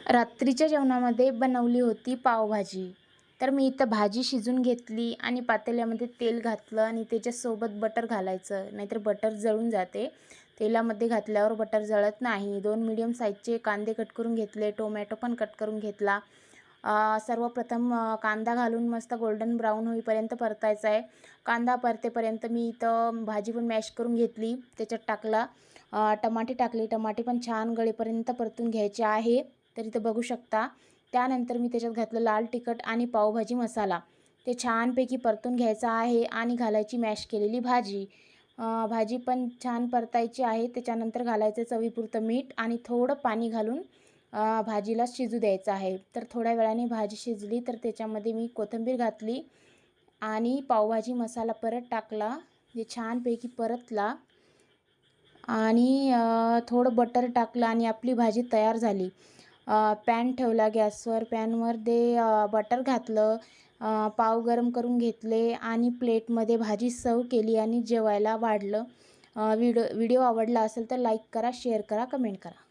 रात्रीच्या जेवणामध्ये बनवली होती पावभाजी. तर मी इथं भाजी शिजून घेतली आणि पातेल्यामध्ये तेल घातलं आणि त्याच्यासोबत बटर घालायचं, नाहीतर बटर जळून जाते. तेलामध्ये घातल्यावर बटर जळत नाही. 2 मीडियम साईजचे कांदे कट करून घेतले, टोमॅटो पण कट करून घेतला. सर्वप्रथम कांदा घालून मस्त गोल्डन ब्राऊन होईपर्यंत परतायचा आहे. कांदा परतेपर्यंत मी इथं भाजी पण मॅश करून घेतली, त्याच्यात टाकला. टमाटे टाकले, टमाटे पण छान गळेपर्यंत परतून घ्यायचे आहे. तर इथं बघू शकता. त्यानंतर मी त्याच्यात घातलं लाल तिखट आणि पावभाजी मसाला. ते छानपैकी परतून घ्यायचं आहे आणि घालायची मॅश केलेली भाजी. भाजी पण छान परतायची आहे. त्याच्यानंतर घालायचं चवीपुरतं मीठ आणि थोडं पाणी घालून भाजीला शिजू द्यायचं आहे. तर थोड्या वेळाने भाजी शिजली तर त्याच्यामध्ये मी कोथिंबीर घातली आणि पावभाजी मसाला परत टाकला. जे छानपैकी परतला आणि थोडं बटर टाकलं आणि आपली भाजी तयार झाली. पॅन ठेवला गॅसवर. पॅनमध्ये बटर घातलं, पाव गरम करून घेतले आणि प्लेटमध्ये भाजी सर्व केली आणि जेवायला वाढलं. व्हिडिओ आवडला असेल तर लाईक करा, शेअर करा, कमेंट करा.